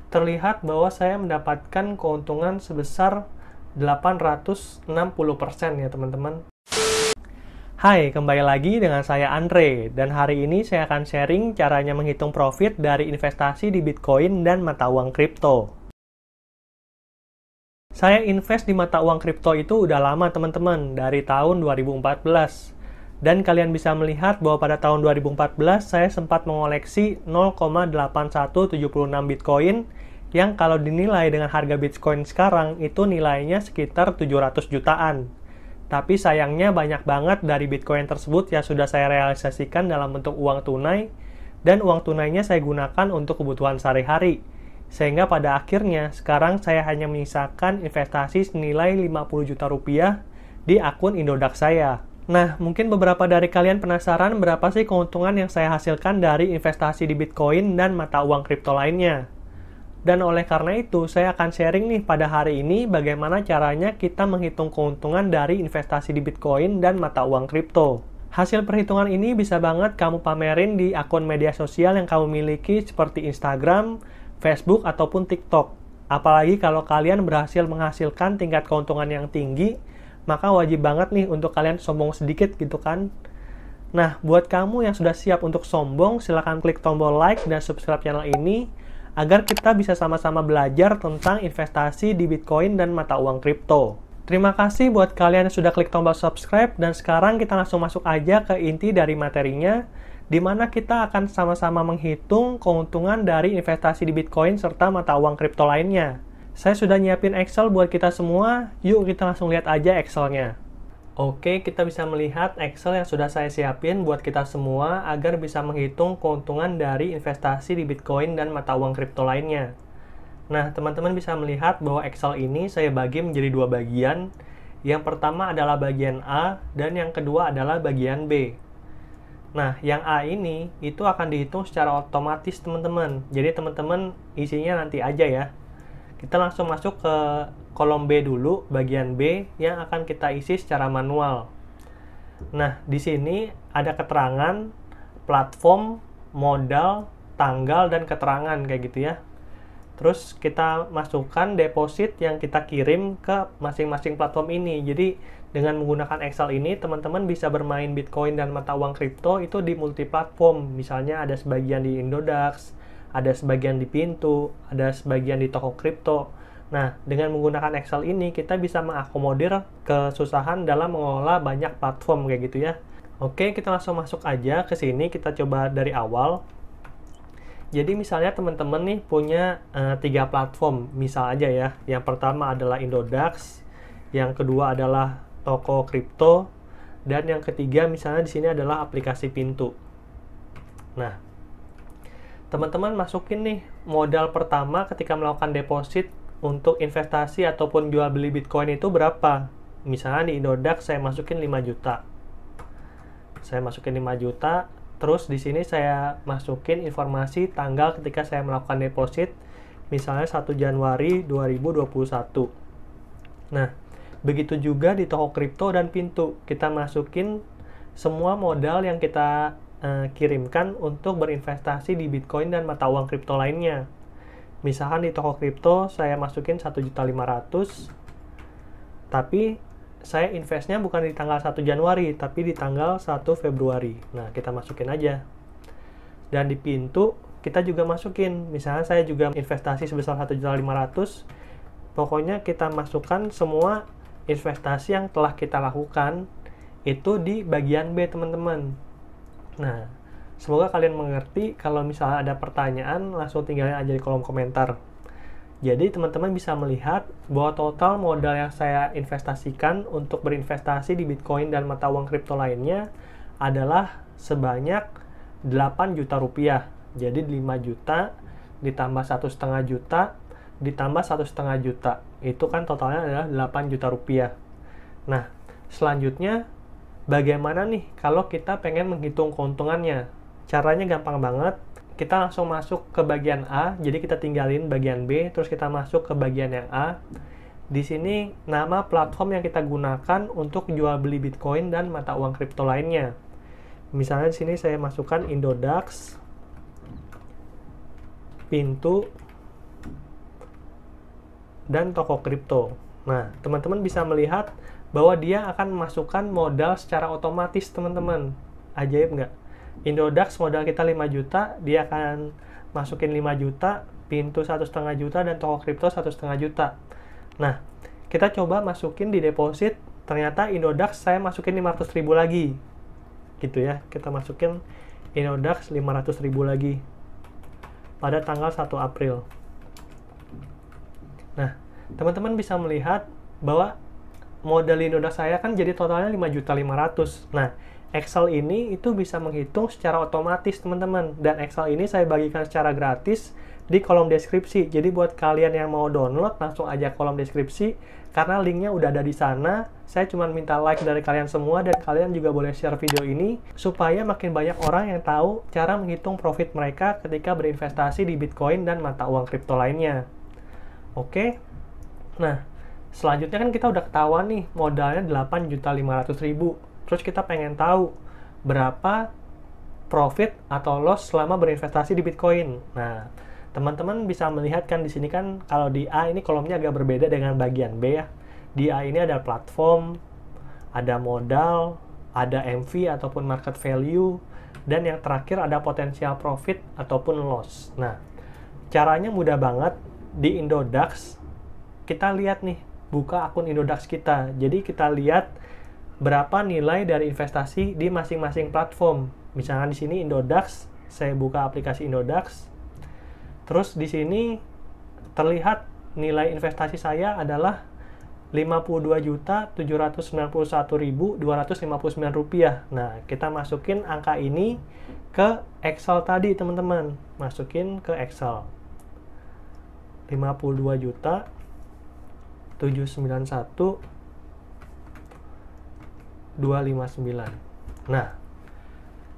terlihat bahwa saya mendapatkan keuntungan sebesar 860% ya teman-teman. Hai, kembali lagi dengan saya Andre, dan hari ini saya akan sharing caranya menghitung profit dari investasi di Bitcoin dan mata uang kripto. Saya invest di mata uang kripto itu udah lama teman-teman, dari tahun 2014. Dan kalian bisa melihat bahwa pada tahun 2014 saya sempat mengoleksi 0,8176 Bitcoin yang kalau dinilai dengan harga Bitcoin sekarang itu nilainya sekitar 700 jutaan. Tapi sayangnya banyak banget dari Bitcoin tersebut yang sudah saya realisasikan dalam bentuk uang tunai, dan uang tunainya saya gunakan untuk kebutuhan sehari-hari. Sehingga pada akhirnya, sekarang saya hanya menyisakan investasi senilai 50 juta rupiah di akun Indodax saya. Nah, mungkin beberapa dari kalian penasaran berapa sih keuntungan yang saya hasilkan dari investasi di Bitcoin dan mata uang kripto lainnya. Dan oleh karena itu, saya akan sharing nih pada hari ini bagaimana caranya kita menghitung keuntungan dari investasi di Bitcoin dan mata uang kripto. Hasil perhitungan ini bisa banget kamu pamerin di akun media sosial yang kamu miliki seperti Instagram, Facebook, ataupun TikTok. Apalagi kalau kalian berhasil menghasilkan tingkat keuntungan yang tinggi, maka wajib banget nih untuk kalian sombong sedikit gitu kan. Nah, buat kamu yang sudah siap untuk sombong, silahkan klik tombol like dan subscribe channel ini, agar kita bisa sama-sama belajar tentang investasi di Bitcoin dan mata uang kripto. Terima kasih buat kalian yang sudah klik tombol subscribe, dan sekarang kita langsung masuk aja ke inti dari materinya, di mana kita akan sama-sama menghitung keuntungan dari investasi di Bitcoin serta mata uang kripto lainnya. Saya sudah nyiapin Excel buat kita semua, yuk kita langsung lihat aja Excelnya. Oke, kita bisa melihat Excel yang sudah saya siapin buat kita semua agar bisa menghitung keuntungan dari investasi di Bitcoin dan mata uang kripto lainnya. Nah, teman-teman bisa melihat bahwa Excel ini saya bagi menjadi dua bagian. Yang pertama adalah bagian A dan yang kedua adalah bagian B. Nah, yang A ini itu akan dihitung secara otomatis teman-teman. Jadi teman-teman isinya nanti aja ya. Kita langsung masuk ke kolom B dulu, bagian B yang akan kita isi secara manual. Nah, di sini ada keterangan, platform, modal, tanggal, dan keterangan kayak gitu ya. Terus kita masukkan deposit yang kita kirim ke masing-masing platform ini. Jadi dengan menggunakan Excel ini, teman-teman bisa bermain Bitcoin dan mata uang kripto itu di multi-platform. Misalnya ada sebagian di Indodax, ada sebagian di Pintu, ada sebagian di toko kripto. Nah, dengan menggunakan Excel ini, kita bisa mengakomodir kesusahan dalam mengelola banyak platform kayak gitu ya. Oke, kita langsung masuk aja ke sini, kita coba dari awal. Jadi misalnya teman-teman nih punya 3 platform, misal aja ya. Yang pertama adalah Indodax, yang kedua adalah toko kripto, dan yang ketiga misalnya di sini adalah aplikasi Pintu. Nah, teman-teman masukin nih modal pertama ketika melakukan deposit untuk investasi ataupun jual beli Bitcoin itu berapa. Misalnya di Indodax saya masukin 5 juta. Saya masukin 5 juta, terus di sini saya masukin informasi tanggal ketika saya melakukan deposit, misalnya 1 Januari 2021. Nah, begitu juga di toko kripto dan Pintu. Kita masukin semua modal yang kita kirimkan untuk berinvestasi di Bitcoin dan mata uang kripto lainnya. Misalkan di toko kripto saya masukin 1.500.000, tapi saya investnya bukan di tanggal 1 Januari, tapi di tanggal 1 Februari. Nah, kita masukin aja. Dan di Pintu kita juga masukin, misalnya saya juga investasi sebesar 1.500.000. Pokoknya kita masukkan semua investasi yang telah kita lakukan itu di bagian B teman-teman. Nah, semoga kalian mengerti. Kalau misalnya ada pertanyaan, langsung tinggalin aja di kolom komentar. Jadi teman-teman bisa melihat bahwa total modal yang saya investasikan untuk berinvestasi di Bitcoin dan mata uang kripto lainnya adalah sebanyak 8 juta rupiah. Jadi 5 juta ditambah 1,5 juta ditambah 1,5 juta. Itu kan totalnya adalah 8 juta rupiah. Nah, selanjutnya bagaimana nih kalau kita pengen menghitung keuntungannya? Caranya gampang banget. Kita langsung masuk ke bagian A, jadi kita tinggalin bagian B, terus kita masuk ke bagian yang A. Di sini nama platform yang kita gunakan untuk jual beli Bitcoin dan mata uang kripto lainnya. Misalnya di sini saya masukkan Indodax, Pintu, dan toko kripto. Nah, teman-teman bisa melihat bahwa dia akan memasukkan modal secara otomatis, teman-teman. Ajaib nggak? Indodax modal kita 5 juta, dia akan masukin 5 juta, pintu 1,5 juta, dan toko kripto 1,5 juta. Nah, kita coba masukin di deposit, ternyata Indodax saya masukin 500.000 lagi. Gitu ya, kita masukin Indodax 500.000 lagi pada tanggal 1 April. Nah, teman-teman bisa melihat bahwa modal Indodax saya kan jadi totalnya 5.500.000. Nah, Excel ini itu bisa menghitung secara otomatis, teman-teman. Dan Excel ini saya bagikan secara gratis di kolom deskripsi. Jadi buat kalian yang mau download, langsung aja kolom deskripsi, karena linknya udah ada di sana. Saya cuma minta like dari kalian semua, dan kalian juga boleh share video ini supaya makin banyak orang yang tahu cara menghitung profit mereka ketika berinvestasi di Bitcoin dan mata uang kripto lainnya. Oke. Nah, selanjutnya kan kita udah ketahuan nih modalnya 8.500.000. Terus kita pengen tahu berapa profit atau loss selama berinvestasi di Bitcoin. Nah, teman-teman bisa melihat kan di sini kan, kalau di A ini kolomnya agak berbeda dengan bagian B ya. Di A ini ada platform, ada modal, ada MV ataupun market value, dan yang terakhir ada potensial profit ataupun loss. Nah, caranya mudah banget. Di Indodax kita lihat nih, buka akun Indodax kita. Jadi kita lihat berapa nilai dari investasi di masing-masing platform. Misalnya di sini Indodax, saya buka aplikasi Indodax. Terus di sini terlihat nilai investasi saya adalah Rp52.791.259. Nah, kita masukin angka ini ke Excel tadi, teman-teman. Masukin ke Excel. 52.791.259. Nah,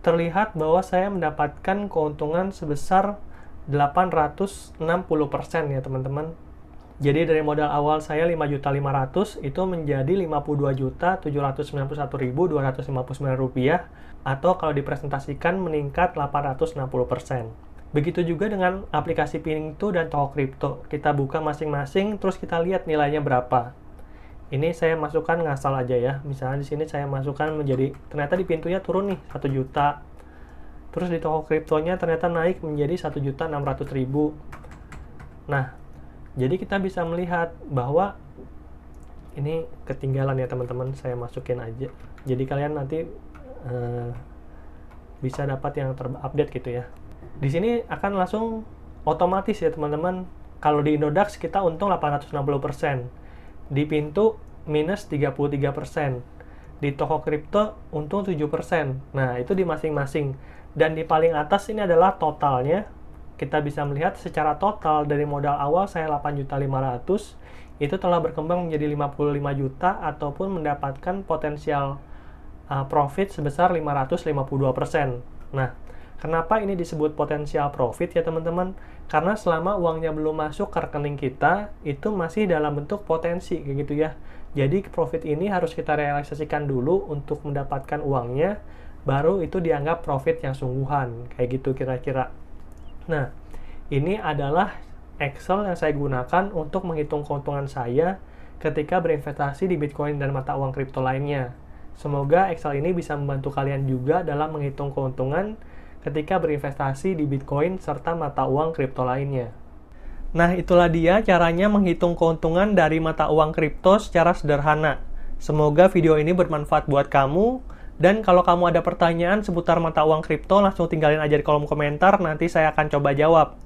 terlihat bahwa saya mendapatkan keuntungan sebesar 860% ya, teman-teman. Jadi dari modal awal saya 5.500.000 itu menjadi Rp52.791.259, atau kalau dipresentasikan meningkat 860%. Begitu juga dengan aplikasi Pintu dan toko kripto. Kita buka masing-masing, terus kita lihat nilainya berapa. Ini saya masukkan ngasal aja ya. Misalnya di sini saya masukkan menjadi, ternyata di Pintunya turun nih 1 juta. Terus di toko kriptonya ternyata naik menjadi 1.600.000. Nah, jadi kita bisa melihat bahwa ini ketinggalan ya, teman-teman. Saya masukin aja. Jadi kalian nanti bisa dapat yang terupdate gitu ya. Di sini akan langsung otomatis ya, teman-teman. Kalau di Indodax kita untung 860%. Di Pintu minus 33%. Di toko kripto untung 7%. Nah, itu di masing-masing. Dan di paling atas ini adalah totalnya. Kita bisa melihat secara total dari modal awal saya 8.500.000, itu telah berkembang menjadi 55 juta ataupun mendapatkan potensial profit sebesar 552%. Nah, kenapa ini disebut potensial profit ya, teman-teman? Karena selama uangnya belum masuk ke rekening kita, itu masih dalam bentuk potensi, kayak gitu ya. Jadi profit ini harus kita realisasikan dulu untuk mendapatkan uangnya, baru itu dianggap profit yang sungguhan, kayak gitu kira-kira. Nah, ini adalah Excel yang saya gunakan untuk menghitung keuntungan saya ketika berinvestasi di Bitcoin dan mata uang kripto lainnya. Semoga Excel ini bisa membantu kalian juga dalam menghitung keuntungan ketika berinvestasi di Bitcoin serta mata uang kripto lainnya. Nah, itulah dia caranya menghitung keuntungan dari mata uang kripto secara sederhana. Semoga video ini bermanfaat buat kamu. Dan kalau kamu ada pertanyaan seputar mata uang kripto, langsung tinggalin aja di kolom komentar, nanti saya akan coba jawab.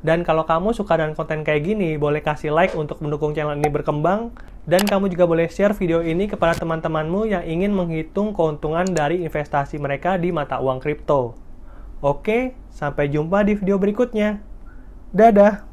Dan kalau kamu suka dengan konten kayak gini, boleh kasih like untuk mendukung channel ini berkembang. Dan kamu juga boleh share video ini kepada teman-temanmu yang ingin menghitung keuntungan dari investasi mereka di mata uang kripto. Oke, sampai jumpa di video berikutnya. Dadah!